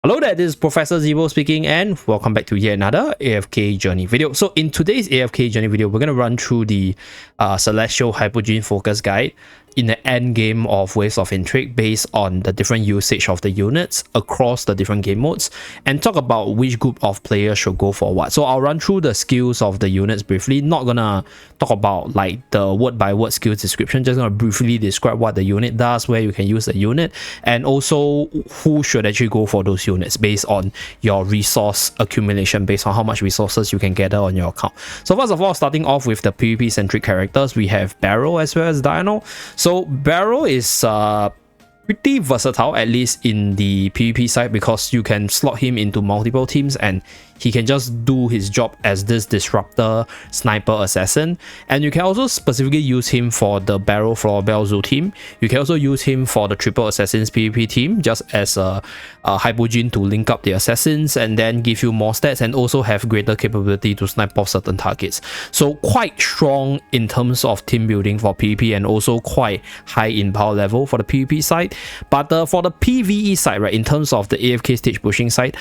Hello there, this is Professor Zeeebo speaking and welcome back to yet another AFK journey video. So in today's AFK journey video, we're going to run through the Celestial Hypogean focus guide in the end game of Waves of Intrigue based on the different usage of the units across the different game modes and talk about which group of players should go for what. So I'll run through the skills of the units briefly, not gonna talk about like the word by word skills description, just gonna briefly describe what the unit does, where you can use the unit, and also who should actually go for those units based on your resource accumulation, based on how much resources you can gather on your account. So first of all, starting off with the PvP centric characters, we have Barrow as well as Dionel. So Barrow is pretty versatile, at least in the PvP side, because you can slot him into multiple teams and he can just do his job as this disruptor sniper assassin. And you can also specifically use him for the Barrow Floor Belzu team. You can also use him for the Triple Assassins PvP team, just as a Hypogean to link up the assassins and then give you more stats and also have greater capability to snipe off certain targets. So quite strong in terms of team building for PvP and also quite high in power level for the PvP side. But for the PvE side, right, in terms of the AFK stage pushing side,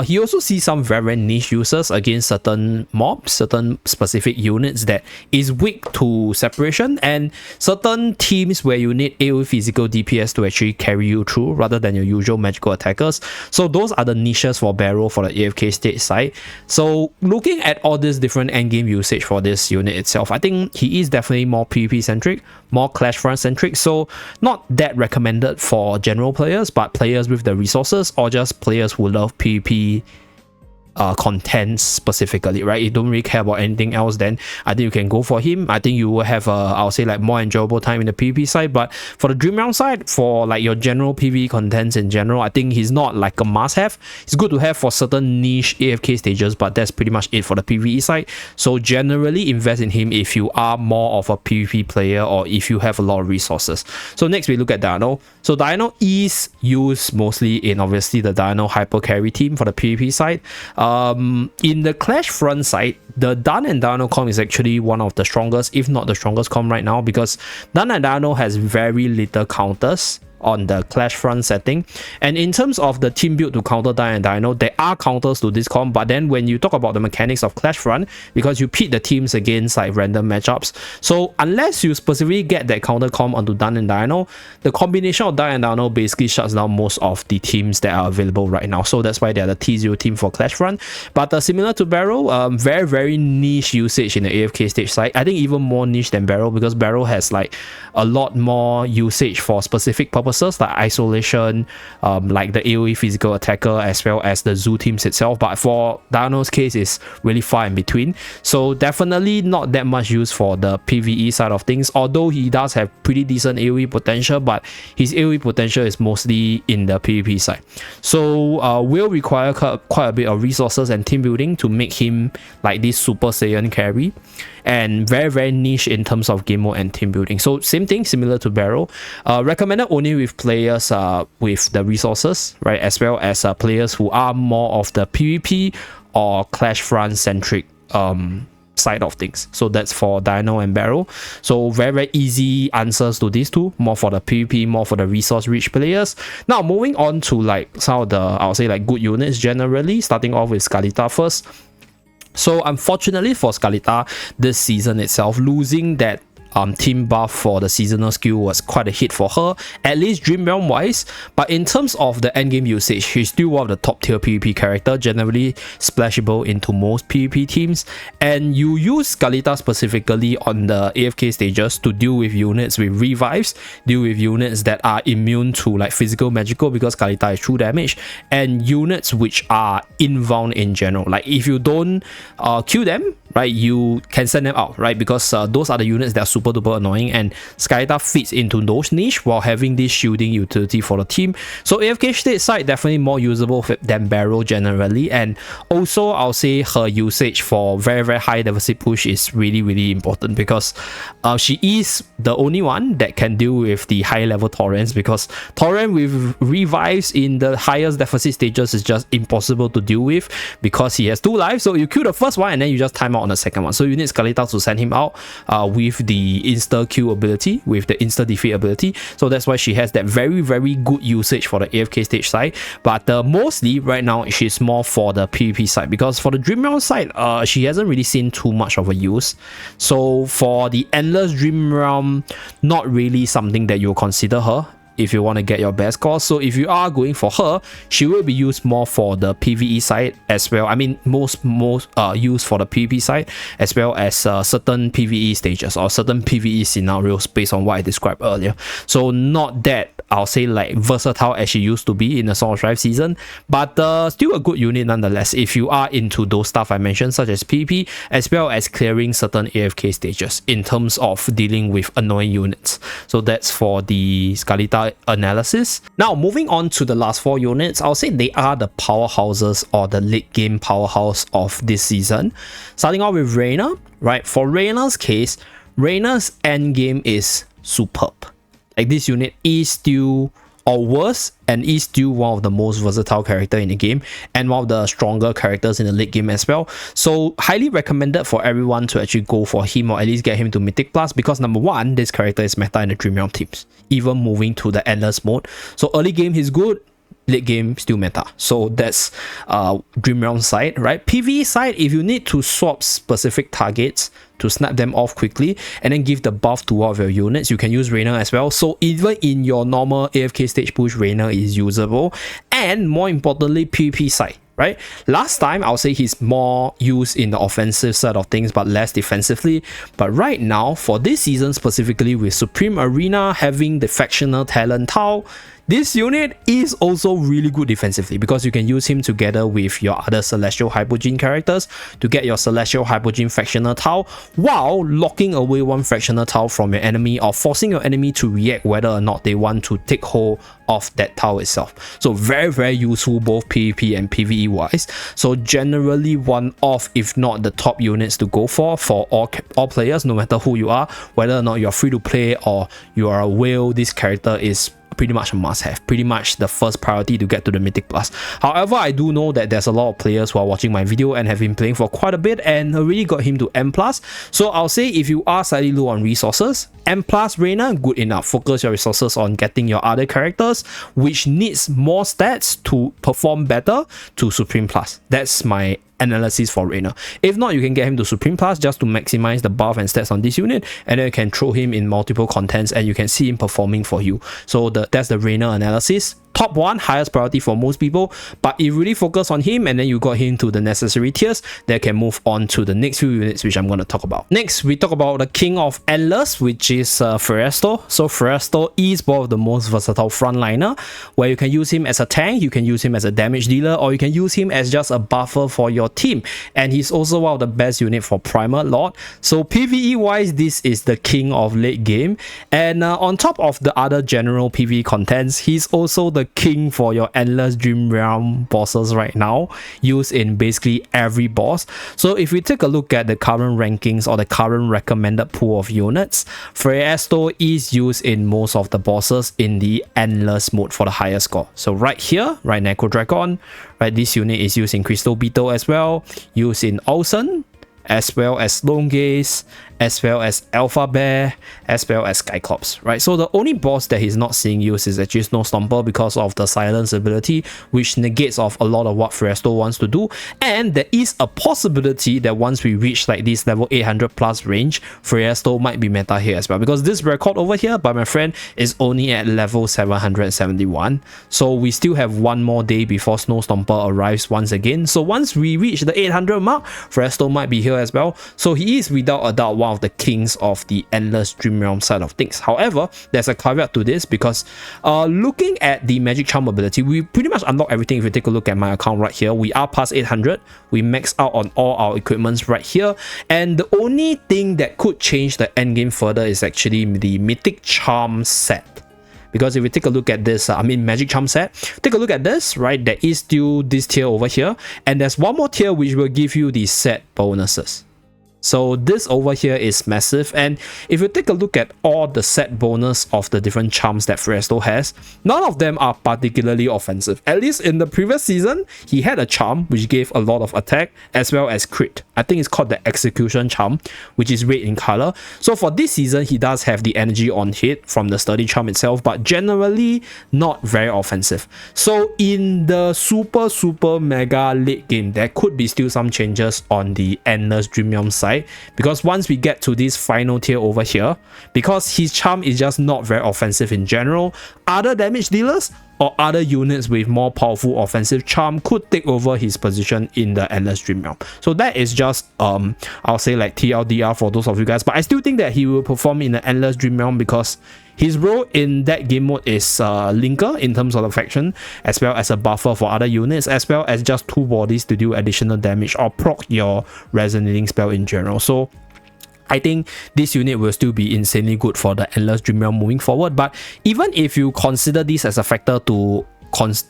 he also sees some very niche users against certain mobs, certain specific units that is weak to separation, and certain teams where you need AoE physical DPS to actually carry you through rather than your usual magical attackers. So those are the niches for Barrow for the AFK stage side. So looking at all this different endgame usage for this unit itself, I think he is definitely more PvP centric, more Clash front centric, so not that recommended for general players, but players with the resources or just players who love PvP content specifically, right? You don't really care about anything else, then I think you can go for him. I think you will have I'll say like more enjoyable time in the PvP side. But for the Dream Realm side, for like your general PvE contents in general, I think he's not like a must-have. It's good to have for certain niche AFK stages, but that's pretty much it for the PvE side. So generally invest in him if you are more of a PvP player or if you have a lot of resources. So next we look at Dionel. So Dionel is used mostly in obviously the Dionel hyper carry team for the PvP side. In the Clash front side, the Dun and Dionel comp is actually one of the strongest, if not the strongest comp right now, because Dun and Dionel has very little counters on the Clash front setting. And in terms of the team build to counter Dun and Dionel, there are counters to this comp, but then when you talk about the mechanics of Clash front, because you pit the teams against like random matchups, so unless you specifically get that counter comp onto Dun and Dionel, the combination of Dun and Dionel basically shuts down most of the teams that are available right now. So that's why they're the T0 team for Clash front. But similar to Barrow, very niche usage in the AFK stage side. I think even more niche than Barrow, because Barrow has like a lot more usage for specific purposes like isolation, like the AoE physical attacker, as well as the zoo teams itself. But for Dionel's case, is really far in between. So definitely not that much use for the PvE side of things, although he does have pretty decent AoE potential, but his AoE potential is mostly in the PvP side. So will require quite a bit of resources and team building to make him like this Super Saiyan carry, and very niche in terms of game mode and team building. So same thing, similar to Barrow, recommended only with players with the resources, right, as well as players who are more of the PvP or Clash front centric side of things. So that's for Dionel and Barrow. So very easy answers to these two, more for the PvP, more for the resource rich players. Now moving on to like some of the, I'll say like good units generally, starting off with Scarlita first. So unfortunately for Scarlita, this season itself, losing that team buff for the seasonal skill was quite a hit for her, at least Dream Realm wise. But in terms of the endgame usage, she's still one of the top tier PvP character, generally splashable into most PvP teams. And you use Scarlita specifically on the AFK stages to deal with units with revives, deal with units that are immune to like physical magical, because Scarlita is true damage, and units which are inbound in general. Like if you don't kill them, right, you can send them out, right, because those are the units that are super duper annoying, and Scarlita fits into those niche while having this shielding utility for the team. So AFK state side definitely more usable than Barrow generally, and also I'll say her usage for very high deficit push is really important, because she is the only one that can deal with the high level torrents, because torrent with revives in the highest deficit stages is just impossible to deal with, because he has 2 lives. So you kill the first one and then you just time out on the second one. So you need Scarlita to send him out with the insta Q ability, with the insta defeat ability. So that's why she has that very, very good usage for the AFK stage side. But mostly right now she's more for the PvP side, because for the Dream Realm side, she hasn't really seen too much of a use. So for the Endless Dream Realm, not really something that you'll consider her if you want to get your best score. So if you are going for her, she will be used more for the PvE side as well. I mean, most used for the PvP side, as well as certain PvE stages or certain PvE scenarios based on what I described earlier. So not that I'll say like versatile as she used to be in the Song of Strife season, but still a good unit nonetheless if you are into those stuff I mentioned, such as PvP, as well as clearing certain AFK stages in terms of dealing with annoying units. So that's for the Scarlita analysis. Now moving on to the last 4 units, I'll say they are the powerhouses or the late game powerhouse of this season. Starting off with Reiner, right? For Reiner's case, Reiner's endgame is superb. Like, this unit is still, or worse, and is still one of the most versatile character in the game and one of the stronger characters in the late game as well. So highly recommended for everyone to actually go for him, or at least get him to Mythic Plus, because number one, this character is meta in the Dream Realm teams, even moving to the Endless mode. So early game he's good, late game still meta. So that's Dream Realm side, right? PvE side, if you need to swap specific targets to snap them off quickly and then give the buff to all of your units, you can use Reiner as well. So even in your normal AFK stage push, Reiner is usable. And more importantly, PvP side, right? Last time, I'll say he's more used in the offensive side of things, but less defensively. But right now, for this season specifically, with Supreme Arena having the factional talent Tau, this unit is also really good defensively, because you can use him together with your other Celestial Hypogean characters to get your Celestial Hypogean Fractional Tau, while locking away one Fractional Tau from your enemy, or forcing your enemy to react whether or not they want to take hold of that Tau itself. So very, very useful both PvP and PvE wise. So generally one of, if not the top units to go for all players, no matter who you are, whether or not you're free to play or you are a whale, this character is pretty much a must-have, pretty much the first priority to get to the Mythic Plus. However, I do know that there's a lot of players who are watching my video and have been playing for quite a bit and already got him to M+. So I'll say if you are slightly low on resources, M+ Reiner, good enough. Focus your resources on getting your other characters, which needs more stats to perform better, to Supreme Plus. That's my analysis for Reiner. If not, you can get him to Supreme Plus just to maximize the buff and stats on this unit, and then you can throw him in multiple contents and you can see him performing for you. So that's the Reiner analysis. Top 1, highest priority for most people, but if you really focus on him and then you got him to the necessary tiers, they can move on to the next few units, which I'm going to talk about. Next, we talk about the King of Endless, which is Phraesto. So Phraesto is one of the most versatile frontliner, where you can use him as a tank, you can use him as a damage dealer, or you can use him as just a buffer for your team. And he's also one of the best unit for Primal Lord. So PvE wise, this is the king of late game. And on top of the other general PvE contents, he's also the king for your Endless Dream Realm bosses right now, used in basically every boss. So if we take a look at the current rankings or the current recommended pool of units, Phraesto is used in most of the bosses in the Endless mode for the highest score. So right here, right, Necro Dragon, right, this unit is used in Crystal Beetle as well, used in Olsen, as well as Lone Gaze, as well as Alpha Bear, as well as Skyclops, right? So the only boss that he's not seeing used is actually Snow Stomper because of the silence ability, which negates off a lot of what Phraesto wants to do. And there is a possibility that once we reach like this level 800 plus range, Phraesto might be meta here as well, because this record over here by my friend is only at level 771. So we still have one more day before Snow Stomper arrives once again. So once we reach the 800 mark, Phraesto might be here as well. So he is without a doubt one of the kings of the Endless Dream Realm side of things. However, there's a caveat to this, because looking at the magic charm ability, we pretty much unlock everything. If you take a look at my account right here, we are past 800. We max out on all our equipments right here, and the only thing that could change the endgame further is actually the mythic charm set. Because if we take a look at this, magic charm set, take a look at this, right? There is still this tier over here, and there's one more tier which will give you the set bonuses. So this over here is massive, and if you take a look at all the set bonus of the different charms that Phraesto has, none of them are particularly offensive. At least in the previous season, he had a charm which gave a lot of attack as well as crit. I think it's called the Execution charm, which is red in color. So for this season, he does have the energy on hit from the Sturdy charm itself, but generally not very offensive. So in the super mega late game, there could be still some changes on the Endless Dream Realm side, because once we get to this final tier over here, because his charm is just not very offensive in general, other damage dealers or other units with more powerful offensive charm could take over his position in the Endless Dream Realm. So that is just I'll say like TLDR for those of you guys, but I still think that he will perform in the Endless Dream Realm because his role in that game mode is linker in terms of the faction, as well as a buffer for other units, as well as just 2 bodies to do additional damage or proc your resonating spell in general. So I think this unit will still be insanely good for the Endless Dream Realm moving forward. But even if you consider this as a factor to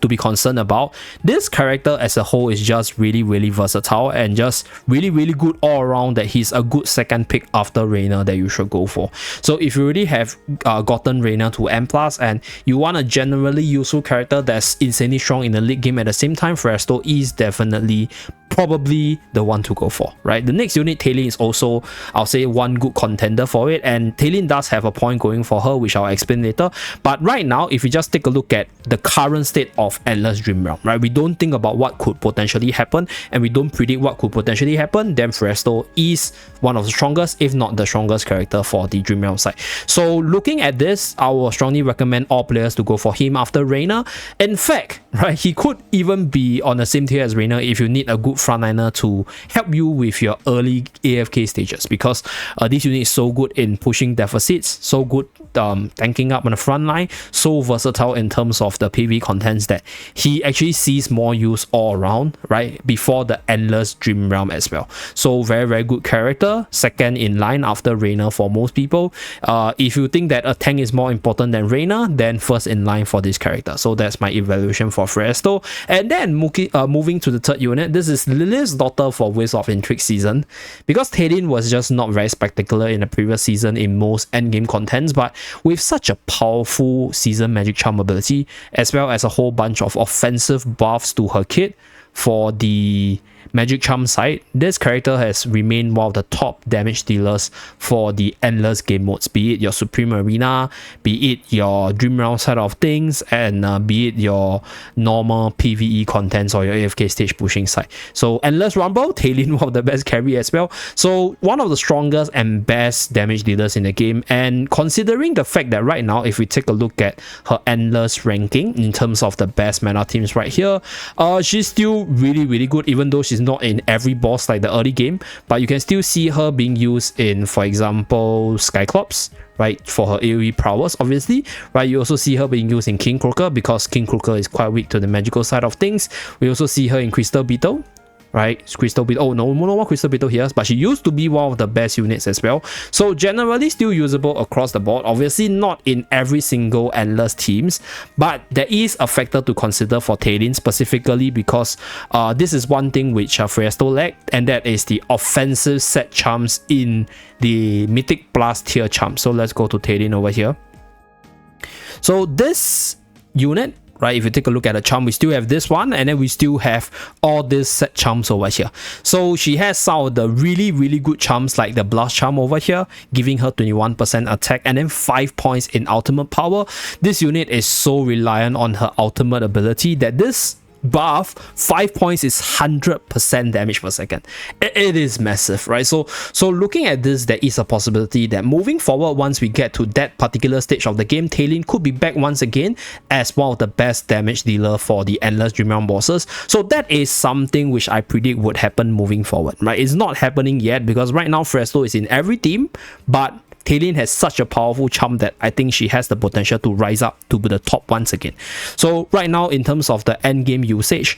be concerned about, this character as a whole is just really versatile and just really good all around, that he's a good second pick after Reiner that you should go for. So if you already have gotten Reiner to M+, and you want a generally useful character that's insanely strong in the late game at the same time, Phraesto is definitely probably the one to go for, right? The next unit, Talene, is also, I'll say, one good contender for it, and Talene does have a point going for her, which I'll explain later. But right now, if you just take a look at the current state of Endless Dream Realm, right, we don't think about what could potentially happen, and we don't predict what could potentially happen, then Phraesto is one of the strongest, if not the strongest character for the Dream Realm side. So looking at this, I will strongly recommend all players to go for him after Reiner. In fact, right, he could even be on the same tier as Reiner if you need a good frontliner to help you with your early AFK stages, because this unit is so good in pushing deficits, so good tanking up on the front line, so versatile in terms of the PvE contents that he actually sees more use all around, right, before the Endless Dream Realm as well. So very good character, second in line after Reiner for most people. If you think that a tank is more important than Reiner, then first in line for this character. So that's my evaluation for Phraesto. And then moving to the third unit, this is Lilith's daughter for Waves of Intrigue season, because Talene was just not very spectacular in the previous season in most endgame contents, but with such a powerful season magic charm ability, as well as a whole bunch of offensive buffs to her kit for the magic charm side, this character has remained one of the top damage dealers for the endless game modes, be it your Supreme Arena, be it your Dream Realm side of things, and be it your normal PvE contents or your AFK stage pushing side. So Endless Rumble, Talene, one of the best carry as well. So one of the strongest and best damage dealers in the game, and considering the fact that right now, if we take a look at her endless ranking in terms of the best meta teams right here, she's still really good, even though she's not in every boss like the early game, but you can still see her being used in, for example, Skyclops, right, for her AoE prowess, obviously, right. You also see her being used in King Croaker because King Croaker is quite weak to the magical side of things. We also see her in Crystal Beetle, right? Crystal Beetle, oh no more Crystal Beetle here, but she used to be one of the best units as well. So generally still usable across the board, obviously not in every single endless teams, but there is a factor to consider for Talene specifically, because this is one thing which Phraesto lacked, and that is the offensive set charms in the Mythic Plus tier charm. So let's go to Talene over here. So this unit, right, if you take a look at the charm, we still have this one, and then we still have all these set charms over here. So she has some of the really good charms, like the Blast charm over here, giving her 21% attack and then 5 points in ultimate power. This unit is so reliant on her ultimate ability that this buff, 5 points, is 100% damage per second. It is massive, right? So looking at this, there is a possibility that moving forward, once we get to that particular stage of the game, Talene could be back once again as one of the best damage dealer for the endless Dream Realm bosses. So that is something which I predict would happen moving forward, right? It's not happening yet because right now Phraesto is in every team, but Talene has such a powerful charm that I think she has the potential to rise up to be the top once again. So right now, in terms of the end game usage,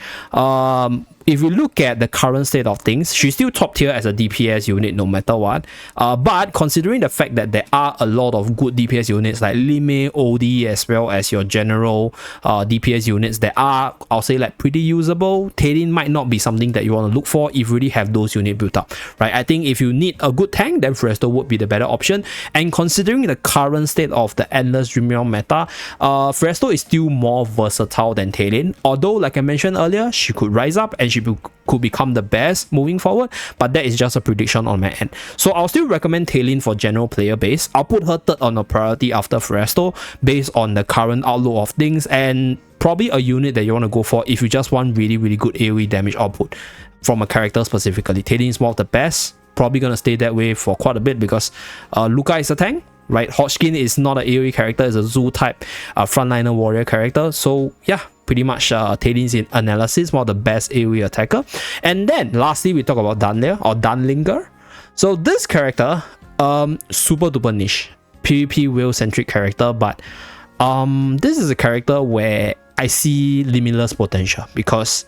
if we look at the current state of things, she's still top tier as a DPS unit no matter what. But considering the fact that there are a lot of good DPS units like Lime, OD, as well as your general DPS units that are, I'll say, like pretty usable, Talene might not be something that you want to look for if you really have those units built up, right? I think if you need a good tank, then Phraesto would be the better option. And considering the current state of the Endless Dream Realm meta, Phraesto is still more versatile than Talene. Although, like I mentioned earlier, she could rise up and she could become the best moving forward, but that is just a prediction on my end. So I'll still recommend Talene for general player base. I'll put her third on the priority after Phraesto based on the current outlook of things, and probably a unit that you want to go for if you just want really good AoE damage output from a character specifically. Talene is one of the best, probably gonna stay that way for quite a bit because Luca is a tank, right? Hodgkin is not an AoE character, it's a Zoo type frontliner warrior character. So yeah, pretty much Talene's in analysis, one of the best AoE attacker. And then lastly, we talk about Dunlinger or Dunlinger. So this character, super duper niche, PvP whale centric character, but this is a character where I see limitless potential because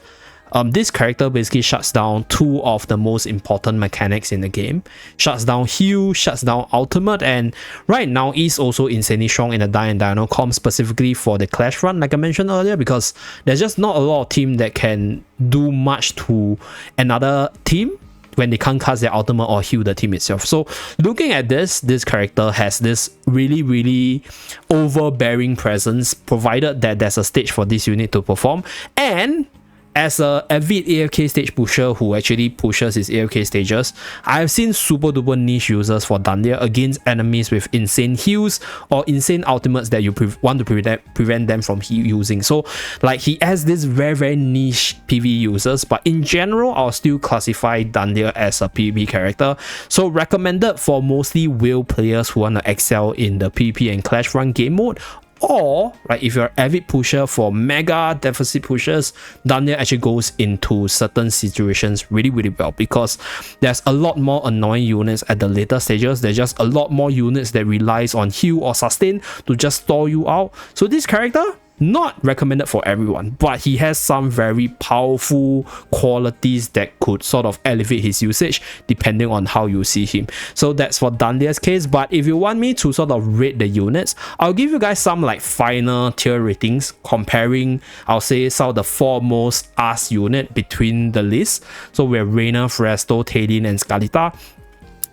this character basically shuts down two of the most important mechanics in the game. Shuts down heal, shuts down ultimate, and right now is also insanely strong in the Die and Dino comp, specifically for the Clash run, like I mentioned earlier, because there's just not a lot of team that can do much to another team when they can't cast their ultimate or heal the team itself. So looking at this character has this really overbearing presence, provided that there's a stage for this unit to perform. And as a avid AFK stage pusher who actually pushes his AFK stages, I've seen super duper niche users for Dunlinger against enemies with insane heals or insane ultimates that you want to prevent them from using. So like, he has this very niche PvE users, but in general I'll still classify Dunlinger as a PvP character. So recommended for mostly whale players who want to excel in the PvP and Clash run game mode. Or, right, if you're an avid pusher for mega deficit pushers, Dunlinger actually goes into certain situations really well because there's a lot more annoying units at the later stages. There's just a lot more units that relies on heal or sustain to just stall you out. So this character, not recommended for everyone, but he has some very powerful qualities that could sort of elevate his usage depending on how you see him. So that's for Dunlinger's case. But if you want me to sort of rate the units, I'll give you guys some like final tier ratings comparing, I'll say, some of the four most asked unit between the list. So we have Reiner, Phraesto, Talene, and Scarlita.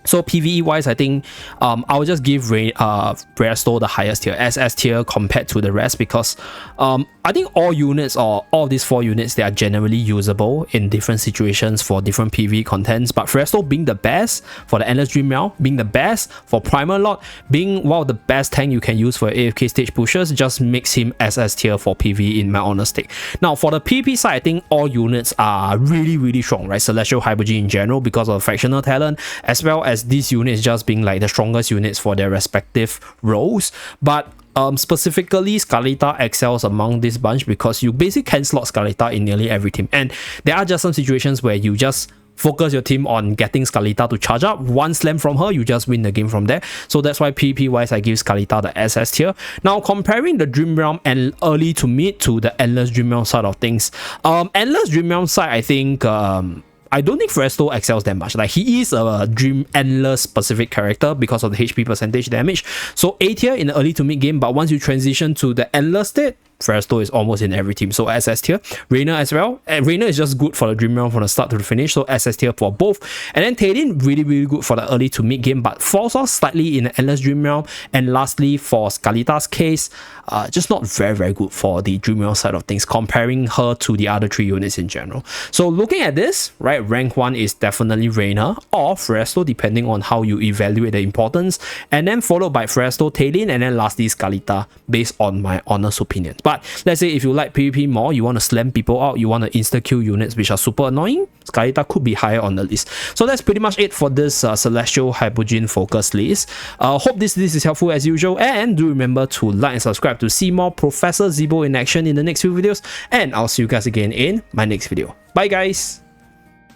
So PvE wise, I think I'll just give Phraesto the highest tier, SS tier compared to the rest, because I think all units, or all of these four units, they are generally usable in different situations for different PvE contents. But Phraesto being the best for the Endless Dream Realm, being the best for Primal Lord, being one of the best tank you can use for AFK stage pushers, just makes him SS tier for PvE in my honest take. Now for the PvP side, I think all units are really strong, right? Celestial, Hypogean in general because of fractional talent, as well as these units just being like the strongest units for their respective roles. But specifically Scarlita excels among this bunch because you basically can slot Scarlita in nearly every team, and there are just some situations where you just focus your team on getting Scarlita to charge up. One slam from her, you just win the game from there. So that's why PvP wise I give Scarlita the SS tier. Now comparing the Dream Realm and early to mid to the Endless Dream Realm side of things, Endless Dream Realm side, I think I don't think Phraesto excels that much. Like, he is a Dream Endless specific character because of the HP percentage damage. So A tier in the early to mid game, but once you transition to the Endless state, Phraesto is almost in every team. So SS tier. Reiner as well. And Reiner is just good for the Dream Realm from the start to the finish. So SS tier for both. And then Talene, really good for the early to mid game, but falls off slightly in the Endless Dream Realm. And lastly, for Scarlita's case, just not very good for the Dream Realm side of things, comparing her to the other three units in general. So looking at this, right, rank 1 is definitely Reiner or Phraesto, depending on how you evaluate the importance. And then followed by Phraesto, Talene, and then lastly Scarlita, based on my honest opinion. But let's say if you like PvP more, you want to slam people out, you want to insta-kill units which are super annoying, Scarlita could be higher on the list. So that's pretty much it for this Celestial Hypogean focus list. Hope this list is helpful as usual, and do remember to like and subscribe to see more Professor Zeeebo in action in the next few videos, and I'll see you guys again in my next video. Bye guys!